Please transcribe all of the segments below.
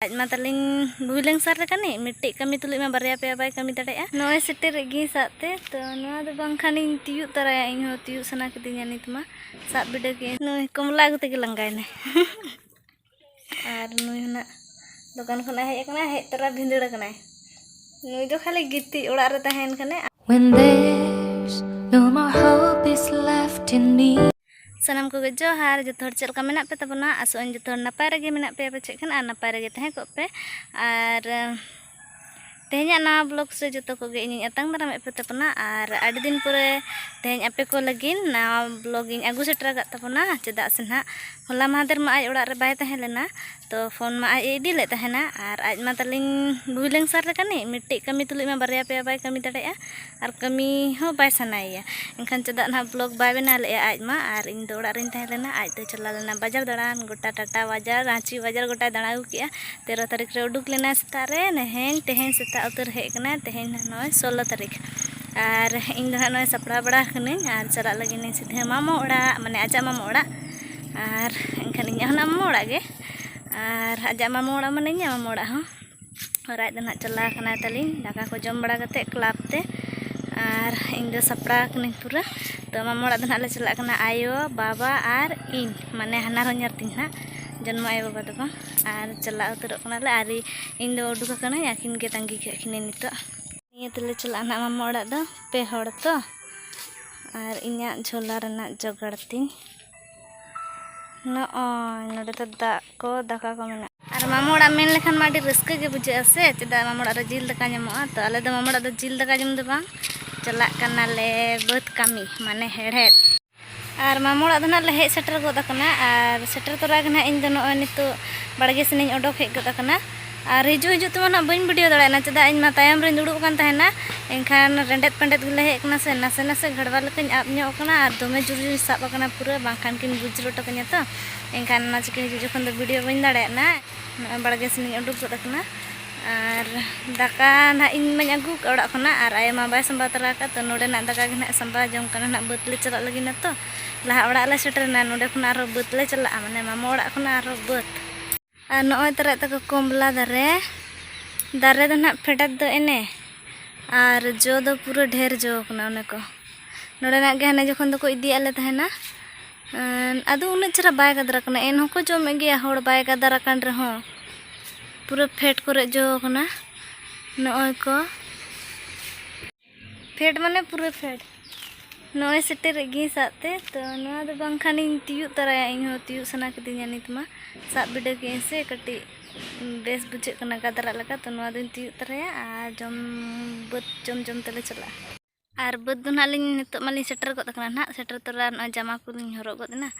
आज मा तलिंग बुइलंग सार कने मिट्टी कमी तुलिक मा बारिया पे बाय कमी दड़ेया नोय सेटेर गी साते तो नोआ दो बांखानी तियु तराया इन हो तियु सना कदिnya नित मा साब बिडे के नोय कमला अगु तेगे लंगायने आर नोय ना दुकान खना हेज कना हेज तरा भिंदड़ कना नोय दो खाली गिती ओड़ा रे तहेन कने When there's no more hope is left in me. सनम को जोहार जो थोड़ चलका मेना पे तबना आसोन जो थोड़ नपाय रगे मेना पे पे चेकन आ नपाय रगे तहे को पे आर तेहኛ नवा ब्लॉग से जो को गे इन अतंग दरा पे तबना आर आडी दिन पुरे तेहñ आपे को लगिन नवा ब्लॉग इन आगु सेटर गा तबना चेदा से ना होला मादर मा आज ओड़ा रे बाय तहे लेना तो फोन मा आज इडी ले तहेना आर आज मा तलिंग बुइलंग सार कने मिट्टी कमी तुलिक मा बारिया पे बाय कमी दड़ेया आर कमी हो बाय सनाया एनखान चेदा ना ब्लॉग बाय बना ले आज मा आर इन दो ओड़ा रिन तहे लेना आज तो चला लेना बाजार दड़ान गोटा टाटा बाजार रांची बाजार गोटा दड़ा अगु किया 13 तारीख रे उडुक लेना सेता रे नेहेन तेहेन सेता उतर हेज कना तेहेन नय 16 तारीख आर इन दो नय सपड़ा बड़ा कने आर चला लगिन सीधे मामा ओड़ा माने आजा मामा ओड़ा आर एनखान इन हना मामा ओड़ा गे आर आजा मामा ओड़ा माने इन मामा ओड़ा हो और आज ना चला कना तलिन दाका को जम बड़ा कते क्लाब ते आर इन दो सपड़ा कने पूरा तो मामा ओड़ा दना ले चला कना आयो बाबा आर इन माने हना रोñar तिन ना जन्म आयो बाबा दो आर चला उतर कना ले आरी इन दो उडुक कना याकिन के तंगी के खिने नितो निये तले चला ना मामा ओड़ा दो पे हड़ तो आर इन्या झोला रना जोगाड़ तिन नोडे तो दाका को मेना आर मामा ओड़ा मेन लेखान मा आडी रस्का गे बुझे से चेदा मामा ओड़ा रे जिल दाका ᱧᱟᱢᱚᱜᱼᱟ तो आले दो मामा ओड़ा दो जिल दाका जम दो बांग चला कना ले बद कामी माने हेड़हेड आर मामा ओड़ा दो ना ले हेज सेटर गोद कना आर सेटर तोरा गना इन दो नोय नितो बाड़गे सेनिन ओडोक हेज गोद कना आर हिजु हिजु तो ना बइन वीडियो दड़ायना चेदा इन मा तायम रे दुड़ुब कान तहेना एनखान रेंडेत पेंडेत गले हेज कना से नासे नासे घड़वा लकन आप ᱧᱚᱜ कना आर दोमे जुर जुर साब कना पूरा बांखान किन बुजरो टकन्या तो एनखान ना चिके हिजु जखन दो वीडियो बइन दड़ायना बाड़गे सेनिन ओडुक गोद कना आर दाका ना इन माñ अगु ओड़ा खना आर आय मा बाय संबा तरा का तो नोडे ना दाका गना संबा जम कना ना बतले चला लगिना तो लहा ओड़ा ले सेटरना नोडे खना आरो बतले चला माने मामा ओड़ा खना आरो बत आर नोय तरा तक कोमला दारे दो ना फेडत दो एने आर जो दो पूरा ढेर जो कना ओने को नोडे ना गे हने जखन दो को इदी आले तहेना आदो उन चरा बाय गदरा कना एन होको जम गे होड़ बाय गदरा कान रे हो पूरा फेट करे जो कना नोय को फेट माने पूरा फेट नोय सेटेर गी साते तो नोआ दो बांखानी तियु तराया इन हो तियु सना कदिnya नित मा साब बिडे के से कटी बेस बुझे कना गदरा लगा तो नोआ दिन तियु तराया आ जम बद जम तले चला आर बद दो ना लिन नितो मालिन सेटर गोद कना ना सेटर तोरा न जामा को लिन हरो गोद ना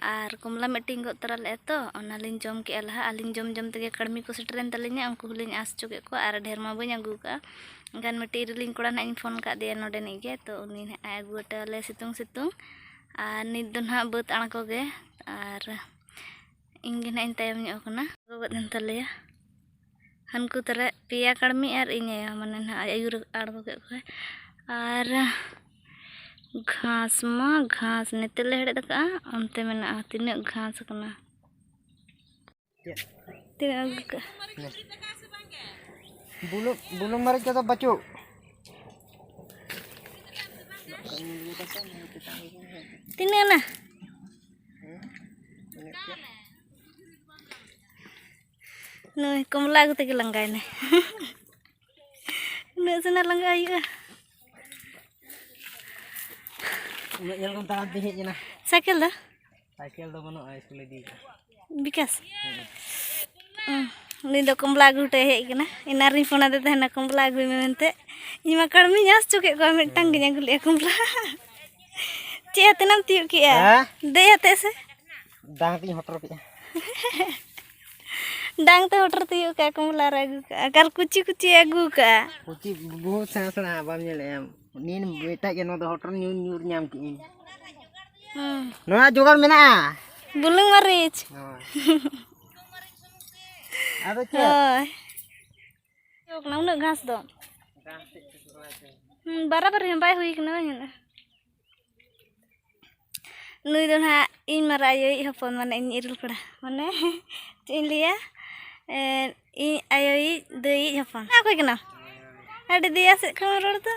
आर कमला मिटिंग गोद तरा ले तो ओना लिन जम के लहा आलिन जम तेगे कड़मी को सेटरन तलिnya उनको लिन आस चुके को आर ढेर मा बኝ अगु का गान मिट्टी रिलिंग कोड़ा ना इन फोन का दिया नोडे निगे तो उनी आगु टले सितुंग आर नित दो ना बद आणको गे आर इंगे ना इन तायम ᱧᱚᱜ कना गोगदन तलेया हनको तरे पिया कड़मी आर इने माने ना आयुर आड़गो के को आर घास मा घास नेतेले हेड़े दका अंते मेना तिने घास कना तिने अगु का बुलुंग मरीच तो बचो तिने ना नोय कमला अगु तेगे लंगायने न सना लंगा आयुआ ñel kon tahan ti hej na cycle cycle दो बनो स्कूल दी विकास नी दो कमला अगु टे हेज कना इनारी फोना दे तहना कमला अगु मेनते इमा कड़मी जास चुके को मिटंग गिन अगु ले कमला चे तनम तियु किया दे हते से दांग ती होटर पिया डांग ते होटर तियु का कमला अगु का अगर कुची अगु का कुची बहुत सेना बाम ñele नीन बेटा के नो दो voter near ñam ki in नोआ जोगाड़ मेना बुलुंग मरीच आदो चे यो कना उन घास दो बराबर हम बाय हुई कना ना नुई दो ना इन मारा यो हपन माने इन इरुल कड़ा माने चे इन लिया ᱤᱧ ᱟᱭᱳᱭᱤᱡ ᱫᱟᱹᱭᱤᱡ ᱦᱚᱯᱚन ᱚᱠᱚᱭ ᱠᱟᱱᱟᱢ ᱟᱹᱰᱤ ᱫᱮᱭᱟ ᱥᱮᱫ ᱠᱷᱚᱱ ᱨᱚᱲ ᱫᱚ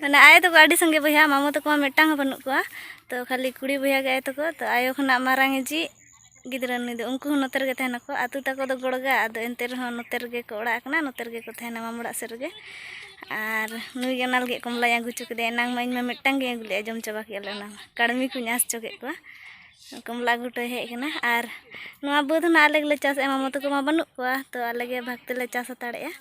ᱢᱟᱱᱮ ᱟᱭᱳ ᱛᱟᱠᱚ ᱟᱹᱰᱤ ᱥᱟᱸᱜᱮ ᱵᱚᱭᱦᱟ ᱢᱟᱢू ᱛᱟᱠᱚ ᱢᱟ ᱢᱤᱫᱴᱟᱝ ᱦᱚᱸ ᱵᱟᱹᱱᱩᱜ ᱠᱚᱣᱟ ᱛᱚ ᱠᱷᱟᱹᱞᱤ ᱠᱩᱲᱤ ᱵᱚᱭᱦᱟ ᱜᱮ ᱟᱭᱳ ᱛᱟᱠᱚ ᱛᱚ ᱟᱭᱳ ᱠᱷᱚᱱᱟᱜ ᱢᱟᱨᱟᱝ ᱤᱡᱤ ᱜᱤᱫᱽᱨᱟᱹ ᱱᱩᱭ ᱫᱚ ᱩᱱᱠᱩ ᱦᱚᱸ ᱱᱚᱛᱮ ᱨᱮᱜᱮ ᱛᱟᱦᱮᱱᱟᱠᱚ ᱟᱹᱛᱩ ᱛᱟᱠᱚ ᱫᱚ ᱜᱚᱲᱜᱟ ᱟᱫᱚ ᱮᱱᱛᱮ ᱨᱮᱦᱚᱸ ᱱᱚᱛᱮ ᱨᱮᱜᱮ ᱠᱚ ᱚᱲᱟᱜ ᱟᱠᱟᱱᱟ ᱱᱚᱛᱮ ᱨᱮᱜᱮ ᱠᱚ ᱛᱟᱦᱮᱱᱟ ᱢᱟᱢú ᱚᱲᱟᱜ ᱥᱮᱫ ᱨᱮᱜᱮ ᱟᱨ ᱱᱩᱭ ᱜᱮ ᱚᱱᱟ ᱞᱟᱹᱜᱤᱫ ᱠᱚᱢᱞᱟᱧ ᱟᱹᱜᱩ ᱦᱚᱪᱚ ᱠᱮᱫᱮᱭᱟ ᱮᱱᱟᱝ ᱢᱟ ᱤᱧ ᱢᱟ ᱢᱤᱫᱴᱟᱝ ᱜᱮᱧ ᱟᱹᱜᱩ ᱞᱮᱫᱼᱟ ᱡᱚᱢ ᱪᱟᱵᱟ ᱠᱮᱫᱼᱟ ᱞᱮ ᱚᱱᱟ ᱢᱟ ᱠᱟᱲᱢᱤ ᱠᱚᱧ ᱟᱸᱥ ᱦᱚᱪᱚ ᱠᱮᱫ ᱠᱚᱣᱟ ᱠᱚᱢᱞᱟ ᱟᱹᱜᱩ ᱦᱚᱴᱚᱭ ᱦᱮᱡ ᱟᱠᱟᱱᱟ ᱟᱨ ᱱᱚᱣᱟ ᱵᱟᱹᱫᱽ ᱦᱚᱸ ᱟᱞᱮ ᱜᱮᱞᱮ ᱪᱟᱥᱮᱜᱼᱟ ᱢᱟᱢú ᱛᱟᱠᱚ ᱢᱟ ᱵᱟᱹᱱᱩᱜ ᱠᱚᱣᱟ ᱛᱚ ᱟᱞᱮ ᱜᱮ ᱵᱷᱟᱜᱽ ᱛᱮᱞᱮ ᱪᱟᱥ ᱦᱟᱛᱟᱲᱮᱜᱼᱟ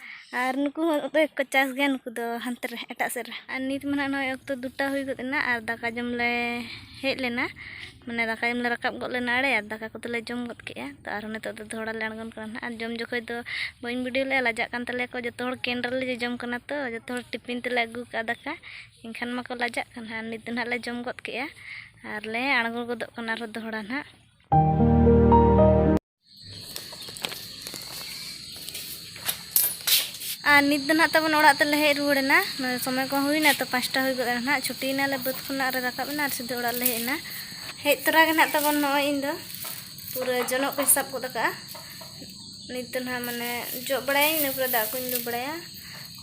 ᱟᱨ ᱱᱩᱠᱩ ᱦᱚᱸ ᱠᱚ ᱪᱟᱥ ᱜᱮᱭᱟ ᱱᱩᱠᱩ ᱫᱚ ᱦᱟᱱᱛᱮ ᱨᱮ ᱮᱴᱟᱜ ᱥᱮᱫ ᱨᱮ ᱟᱨ ᱱᱤᱛ ᱢᱟ ᱱᱟᱦᱟᱜ ᱱᱚᱜᱼᱚᱭ ᱚᱠᱛᱚ 2ᱴᱟ ᱦᱩᱭ ᱜᱚᱫ ᱮᱱᱟ ᱟᱨ ᱫᱟᱠᱟ ᱡᱚᱢ ᱞᱮ ᱦᱮᱡ ᱞᱮᱱᱟ ᱢᱟᱱᱮ ᱫᱟᱠᱟ ᱡᱚᱢ ᱞᱮ ᱨᱟᱠᱟᱵ ᱜᱚᱫ ᱞᱮᱱᱟ ᱟᱲᱮ ᱟᱨ ᱫᱟᱠᱟ ᱠᱚᱫᱚᱞᱮ ᱡᱚᱢ ᱜᱚᱫ ᱠᱮᱜᱼᱟ ᱛᱚ ᱟᱨᱦᱚᱸ ᱱᱤᱛᱚᱜ ᱫᱚ ᱫᱚᱦᱲᱟ ᱞᱮ ᱟᱬᱜᱚᱱ ᱠᱟᱱᱟ ᱱᱟᱦᱟᱜ ᱟᱨ ᱡᱚᱢ ᱡᱚᱠᱷᱚᱡ ᱫᱚ ᱵᱟᱹᱧ ᱵᱷᱤᱰᱤᱭᱳ ᱞᱮᱜᱼᱟ ᱞᱟᱡᱟᱜ ᱠᱟᱱ ᱛᱟᱞᱮᱭᱟ ᱠᱚ ᱡᱚᱛᱚ ᱦᱚᱲ ᱠᱮᱱ ᱨᱮᱞᱮ ᱡᱚᱡᱚᱢ ᱠᱟᱱᱟ ᱛᱚ ᱡᱚᱛᱚ ᱦᱚᱲ ᱴᱤᱯᱤᱱ ᱛᱮᱞᱮ ᱟᱹᱜᱩ ᱠᱟᱜᱼᱟ ᱫᱟᱠᱟ ᱮᱱᱠᱷᱟᱱ ᱢᱟᱠᱚ ᱞᱟᱡᱟᱜ ᱠᱟᱱᱟ ᱟᱨ ᱱᱤᱛ ᱫᱚ ᱱᱟᱦᱟᱜ ᱞᱮ ᱡᱚᱢ ᱜᱚᱫ ᱠᱮᱜᱼᱟ ᱟᱨ ᱞᱮ ᱟᱬᱜᱚ ᱜᱚᱫᱚᱜ ᱠᱟᱱᱟ ᱟᱨᱦᱚᱸ ᱫᱚᱦᱲᱟ ᱱᱟᱦᱟᱜ ᱟᱨ ᱱᱤᱛ ᱫᱚ ᱱᱟᱦᱟᱜ ᱛᱟᱵᱚᱱ ᱚᱲᱟᱜ ᱛᱮᱞᱮ ᱦᱮᱡ ᱨᱩᱣᱟᱹᱲᱮᱱᱟ ᱥᱚᱢᱚᱭ ᱠᱚ ᱦᱩᱭᱱᱟ ᱛᱚ 5ᱴᱟ ᱦᱩᱭ ᱜᱚᱫ ᱮᱱᱟ ᱱᱟᱦᱟᱜ ᱪᱷᱩᱴᱤᱭᱮᱱᱟᱞᱮ ᱵᱟᱹᱫᱽ ᱠᱷᱚᱱᱟᱜ ᱨᱮ ᱨᱟᱠᱟᱵ ᱮᱱᱟ ᱟᱨ ᱥᱤᱫᱷᱟᱹ ᱚᱲᱟᱜ ᱞᱮ ᱦᱮᱡ ᱮᱱᱟ ᱦᱮᱡ ᱛᱚᱨᱟ ᱜᱮ ᱱᱟᱦᱟᱜ ᱛᱟᱵᱚᱱ ᱱᱚᱜᱼᱚᱭ ᱤᱧ ᱫᱚ ᱯᱩᱨᱟᱹ ᱡᱚᱱᱚᱜ ᱠᱚᱧ ᱥᱟᱵ ᱜᱚᱫ ᱟᱠᱟᱜᱼᱟ ᱱᱤᱛ ᱫᱚ ᱱᱟᱦᱟᱜ ᱢᱟᱱᱮ ᱡᱚᱜ ᱵᱟᱲᱟᱭᱟᱹᱧ ᱤᱱᱟᱹ ᱯᱚᱨᱮ ᱫᱟᱜ ᱠᱚᱧ ᱞᱩ ᱵᱟᱲᱟᱭᱟ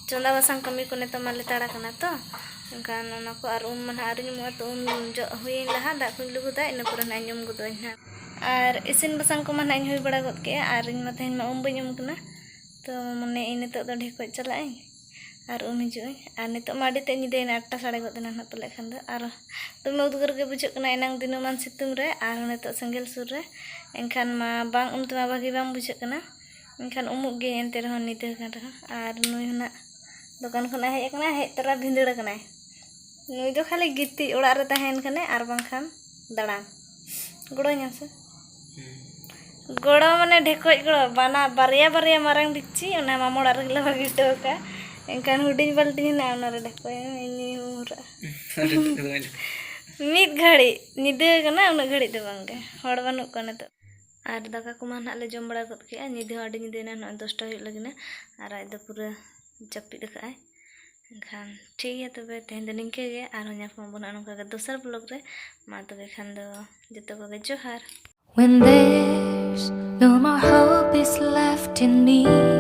ᱪᱚᱸᱫᱟ ᱵᱟᱥᱟᱝ ᱠᱟᱹᱢᱤ ᱠᱚ ᱱᱤᱛᱚᱜ ᱢᱟ ᱞᱮᱛᱟᱲ ᱟᱠᱟᱱᱟ ᱛᱚ ᱮᱱᱠᱷᱟन ᱚᱱᱟ ᱠᱚ ᱟᱨ ᱢᱟ ᱱᱟᱦᱟᱜ ᱟᱹᱣᱨᱤᱧ ᱩᱢᱩᱜᱼᱟ ᱛᱚ ᱡᱚᱜ ᱦᱩᱭᱮᱱ ᱞᱟᱦᱟ ᱫᱟᱜ ᱠᱚᱧ ᱞᱩ ᱜᱚᱫᱟ ᱤᱱᱟᱹ ᱯᱚᱨᱮ ᱱᱟᱦᱟᱜ ᱤᱧ ᱩᱢ ᱜᱚᱫᱚᱜᱼᱟᱹᱧ ᱱᱟᱦᱟᱜ ᱟᱨ ᱤᱥᱤᱱ ᱵᱟᱥᱟᱝ ᱠᱚᱢᱟ ᱱᱟᱦᱟᱜ ᱤᱧ ᱦᱩᱭ ᱵᱟᱲᱟ ᱜᱚᱫ ᱠᱮᱜᱼᱟ ᱟᱨ ᱤᱧ ᱢᱟ ᱛᱮᱦᱮᱧ ᱢᱟ ᱵᱟᱹᱧ ᱠᱟᱱᱟ ᱛᱚ ᱢᱚᱱᱮ ᱤᱧ ᱱᱤᱛᱚᱜ ᱫᱚ ᱰᱷᱮᱠᱚᱡ ᱪᱟᱞᱟᱜ ᱟᱹᱧ ᱟᱨ ᱦᱤᱡᱩᱜ ᱟᱹᱧ ᱟᱨ ᱱᱤᱛᱚᱜ ᱢᱟ ᱟᱹᱰᱤ ᱛᱮᱫ ᱧᱤᱫᱟᱹᱭᱮᱱᱟ 8ᱴᱟ ᱥᱟᱲᱮ ᱜᱚᱫ ᱮᱱᱟ ᱱᱟᱦᱟᱜ ᱯᱟᱞᱮᱜ ᱠᱷᱟᱱ ᱫᱚ ᱟᱨ ᱫᱚᱢᱮ ᱩᱫᱽᱜᱟᱹᱨ ᱜᱮ ᱵᱩᱡᱷᱟᱹᱜ ᱠᱟᱱᱟ ᱮᱱᱟᱝ ᱫᱤᱱᱟᱹᱢᱟᱱ ᱥᱤᱛᱩᱝ ᱨᱮ ᱟᱨ ᱱᱤᱛᱚᱜ ᱥᱮᱸᱜᱮᱞ ᱥᱩᱨ ᱨᱮ ᱮᱱᱠᱷᱟᱱ ᱢᱟ ᱵᱟᱝ ᱩᱢ ᱛᱮᱢᱟ ᱵᱷᱟᱹᱜᱤ ᱵᱟᱝ ᱵᱩᱡᱷᱟᱹᱜ ᱠᱟᱱᱟ ᱮᱱᱠᱷᱟन ᱩᱢᱩᱜ ᱜᱮ ᱮᱱᱛᱮ ᱨᱮᱦᱚᱸ ᱧᱤᱫᱟᱹ ᱠᱟᱱ ᱨᱮᱦᱚᱸ ᱟᱨ ᱱᱩᱭ ᱦᱚᱸ ᱱᱟᱜ ᱫᱚᱠᱟᱱ ᱠᱷᱚᱱᱟᱜ ᱦᱮᱡ ᱟᱠᱟᱱᱟ ᱦᱮᱡ ᱛᱚᱨᱟ ᱵᱷᱤᱸᱫᱟᱹᱲ ᱟᱠᱟᱱᱟᱭ ᱱᱩᱭ ᱫᱚ ᱠᱷᱟᱹᱞᱤ ᱜᱤᱛᱤᱡ ᱚᱲᱟᱜ ᱨᱮ ᱛᱟᱦᱮᱱ ᱠᱷᱟᱱᱮ ᱟᱨ ᱵᱟᱝᱠᱷᱟᱱ ᱫᱟᱬᱟᱱ ᱜᱚᱲᱚᱧᱟᱢ ᱥᱮ ᱜᱚᱲᱚ ᱢᱟᱱᱮ ᱰᱷᱮᱠᱚᱡ ᱜᱚᱲᱚ ᱵᱟᱨᱭᱟ ᱢᱟᱨᱟᱝ ᱰᱮᱠᱪᱤ ᱚᱱᱟ ᱢᱟᱢᱚ ᱚᱲᱟᱜ ᱨᱮᱜᱮᱞᱮ ᱵᱟᱹᱜᱤ ᱦᱚᱴᱚ ᱟᱠᱟᱜᱼᱟ ᱮᱱᱠᱷᱟन ᱦᱩᱰᱤᱧ ᱵᱟᱞᱴᱤ ᱦᱮᱱᱟᱜᱼᱟ ᱚᱱᱟᱨᱮ ᱰᱷᱮᱠᱚᱡ ᱤᱧ ᱦᱩᱨᱟᱹᱜᱼᱟ ᱢᱤᱫ ᱜᱷᱟᱹᱲᱤᱡ ᱧᱤᱫᱟᱹ ᱠᱟᱱᱟ ᱩᱱᱟᱹᱜ ᱜᱷᱟᱹᱲᱤᱡ ᱫᱚ ᱵᱟᱝᱜᱮ ᱦᱚᱲ ᱵᱟᱹᱱᱩᱜ ᱠᱚᱣᱟ ᱱᱤᱛᱚᱜ ᱟᱨ ᱫᱟᱠᱟ ᱠᱚᱢᱟ ᱱᱟᱦᱟᱜ ᱞᱮ ᱡᱚᱢ ᱵᱟᱲᱟ ᱜᱚᱫ ᱠᱮᱜᱼᱟ ᱧᱤᱫᱟᱹ ᱦᱚᱸ ᱟᱹᱰᱤ ᱧᱤᱫᱟᱹᱭᱮᱱᱟ ᱱᱚᱜᱼᱚᱭ 10ᱴᱟ ᱦᱩᱭᱩᱜ ᱞᱟᱹᱜᱤᱫ ᱟᱨ ᱟᱡ ᱫᱚ ᱯᱩᱨᱟᱹ ᱡᱟᱹᱯᱤᱫ ᱟᱠᱟᱜᱼᱟᱭ ᱮᱱᱠᱷᱟन ᱴᱷᱤᱠ ᱜᱮᱭᱟ ᱛᱚᱵᱮ ᱛᱮᱦᱮᱧ ᱫᱚ ᱱᱤᱝᱠᱟᱹ ᱜᱮ ᱟᱨᱦᱚᱸ ᱧᱟᱯᱟᱢ ᱟᱵᱚᱱ ᱱᱚᱝᱠᱟ ᱜᱮ ᱫᱚᱥᱟᱨ ᱵᱞᱚᱜ ᱨᱮ ᱢᱟ ᱛᱚᱵᱮ ᱠᱷᱟᱱ ᱫᱚ ᱡᱚᱛᱚ ᱠᱚᱜᱮ ᱡᱚᱦᱟᱨ When there's no more hope is left in me